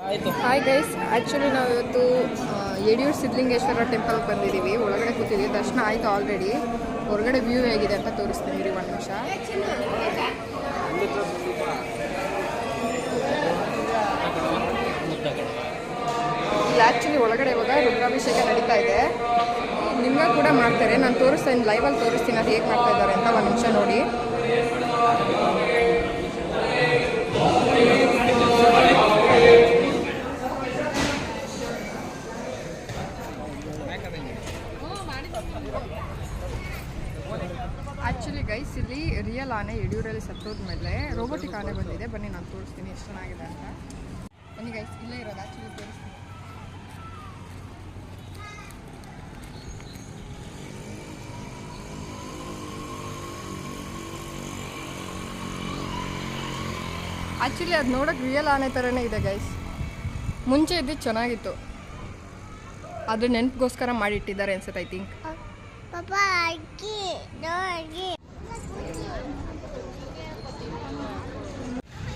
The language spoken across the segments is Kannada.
ಹಾಯ್ ಗೈಸ್, ಆ್ಯಕ್ಚುಲಿ ನಾವು ಇವತ್ತು ಯಡಿಯೂರು ಸಿದ್ಧಲಿಂಗೇಶ್ವರ ಟೆಂಪಲ್ಗೆ ಬಂದಿದ್ದೀವಿ. ಒಳಗಡೆ ಕೂತಿದ್ದೀವಿ, ದರ್ಶನ ಆಯಿತು ಆಲ್ರೆಡಿ. ಹೊರಗಡೆ ವ್ಯೂ ಹೇಗಿದೆ ಅಂತ ತೋರಿಸ್ತೀನಿ ರೀ, ಒಂದು ನಿಮಿಷ. ಇಲ್ಲಿ ಆ್ಯಕ್ಚುಲಿ ಒಳಗಡೆ ಇವಾಗ ರುದ್ರಾಭಿಷೇಕ ನಡೀತಾ ಇದೆ. ನಿಮ್ಗೆ ಕೂಡ ಮಾಡ್ತಾರೆ, ನಾನು ತೋರಿಸ್ತೀನಿ, ಲೈವಲ್ಲಿ ತೋರಿಸ್ತೀನಿ ಅದು ಹೇಗೆ ಮಾಡ್ತಾ ಇದ್ದಾರೆ ಅಂತ. ಒಂದು ನಿಮಿಷ ನೋಡಿ. ಆ್ಯಕ್ಚುಲಿ ಗೈಸ್, ಇಲ್ಲಿ ರಿಯಲ್ ಆನೆ ಯಡಿಯೂರಲ್ಲಿ ಸತ್ತೋದ ಮೇಲೆ ರೋಬೋಟಿಕ್ ಆನೆ ಬಂದಿದೆ. ಬನ್ನಿ ನಾನು ತೋರಿಸ್ತೀನಿ ಎಷ್ಟು ಚೆನ್ನಾಗಿದೆ ಅಂತ. ಬನ್ನಿ ಗೈಸ್, ಇಲ್ಲೇ ಇರೋದು ಆ್ಯಕ್ಚುಲಿ ತೋರಿಸ್ತೀನಿ. ಆ್ಯಕ್ಚುಲಿ ಅದು ನೋಡೋಕೆ ರಿಯಲ್ ಆನೆ ಥರನೇ ಇದೆ ಗೈಸ್. ಮುಂಚೆ ಇದ್ದಿದ್ದು ಚೆನ್ನಾಗಿತ್ತು, ಅದು ನೆನಪಿಗೋಸ್ಕರ ಮಾಡಿಟ್ಟಿದ್ದಾರೆ ಅನ್ಸುತ್ತೆ, ಐ ಥಿಂಕ್.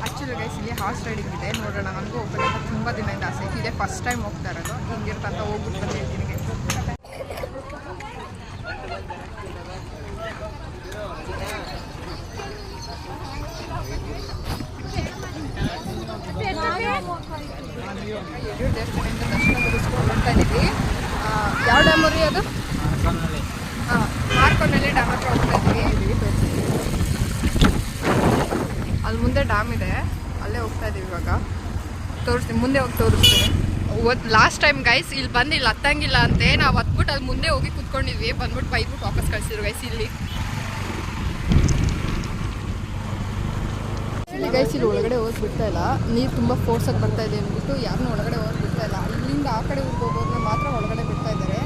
ಆ್ಯಕ್ಚುಲಿ ಗೈಸ್, ಇಲ್ಲಿ ಹಾರ್ಸ್ ರೈಡಿಂಗ್ ಇದೆ, ನೋಡೋಣ. ನನಗೂ ಹೋಗ್ಬೇಕಂತ ತುಂಬ ದಿನದಿಂದ ಆಸೆ ಇದೆ. ಫಸ್ಟ್ ಟೈಮ್ ಹೋಗ್ತಾ ಇರೋದು. ಹಿಂಗಿರ್ತಂತ ಹೋಗ್ಬಿಟ್ಟು ಬಂದು ಹೇಳ್ತೀನಿ ಗೈಸ್. ಯಡಿಯೂರು ದೇವಸ್ಥಾನದಿಂದ ದರ್ಶನ ಮುಗಿಸ್ಕೊಂಡು ಬರ್ತಾ ಇದ್ದೀವಿ. ಯಾವ ಡ್ಯಾಮ್ ರೀ ಅದು? ಮಾರ್ಕೊಂಡಲ್ಲಿ ಡ್ಯಾಮ್ ಹತ್ರ ಹೋಗ್ತಾ ಇದ್ದೀವಿ. ಅಲ್ಲಿ ಮುಂದೆ ಡ್ಯಾಮ್ ಇದೆ, ಅಲ್ಲೇ ಹೋಗ್ತಾ ಇದ್ದೀವಿ ಇವಾಗ. ತೋರಿಸ್ತೀನಿ, ಮುಂದೆ ಹೋಗಿ ತೋರಿಸ್ತೀನಿ. ಲಾಸ್ಟ್ ಟೈಮ್ ಗೈಸ್ ಇಲ್ಲಿ ಬಂದು ಇಲ್ಲಿ ಹತ್ತಂಗಿಲ್ಲ ಅಂತೆ, ನಾವು ಹತ್ಬಿಟ್ಟು ಅಲ್ಲಿ ಮುಂದೆ ಹೋಗಿ ಕುತ್ಕೊಂಡಿದ್ವಿ. ಬಂದ್ಬಿಟ್ಟು ಬೈಬಿಟ್ಟು ವಾಪಸ್ ಕಳಿಸಿದ್ರು ಗೈಸ್. ಇಲ್ಲಿ ಗೈಸ್, ಇಲ್ಲಿ ಒಳಗಡೆ ಹೋಗಿ ಬಿಡ್ತಾ ಇಲ್ಲ, ನೀರು ತುಂಬ ಫೋರ್ಸಾಗಿ ಬರ್ತಾ ಇದೆ ಅಂದ್ಬಿಟ್ಟು ಯಾರನ್ನೂ ಒಳಗಡೆ ಹೋಗಿ ಬಿಡ್ತಾ ಇಲ್ಲ. ಇಲ್ಲಿಂದ ಆ ಕಡೆ ಊರಿಗೆ ಹೋಗೋದನ್ನ ಮಾತ್ರ ಒಳಗಡೆ ಬಿಡ್ತಾ ಇದ್ದಾರೆ.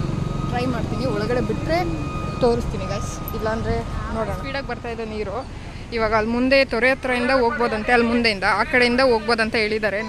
ಟ್ರೈ ಮಾಡ್ತೀನಿ, ಒಳಗಡೆ ಬಿಟ್ಟರೆ ತೋರಿಸ್ತೀನಿ ಗೈಸ್, ಇಲ್ಲಾಂದರೆ ನೋಡೋಣ. ಸ್ಪೀಡಾಗಿ ಬರ್ತಾ ಇದೆ ನೀರು. ಇವಾಗ ಅಲ್ಲಿ ಮುಂದೆ ತೊರೆ ಹತ್ರದಿಂದ ಹೋಗ್ಬೋದಂತೆ, ಅಲ್ಲಿ ಮುಂದೆಯಿಂದ ಆ ಕಡೆಯಿಂದ ಹೋಗ್ಬೋದಂತ ಹೇಳಿದ್ದಾರೆ.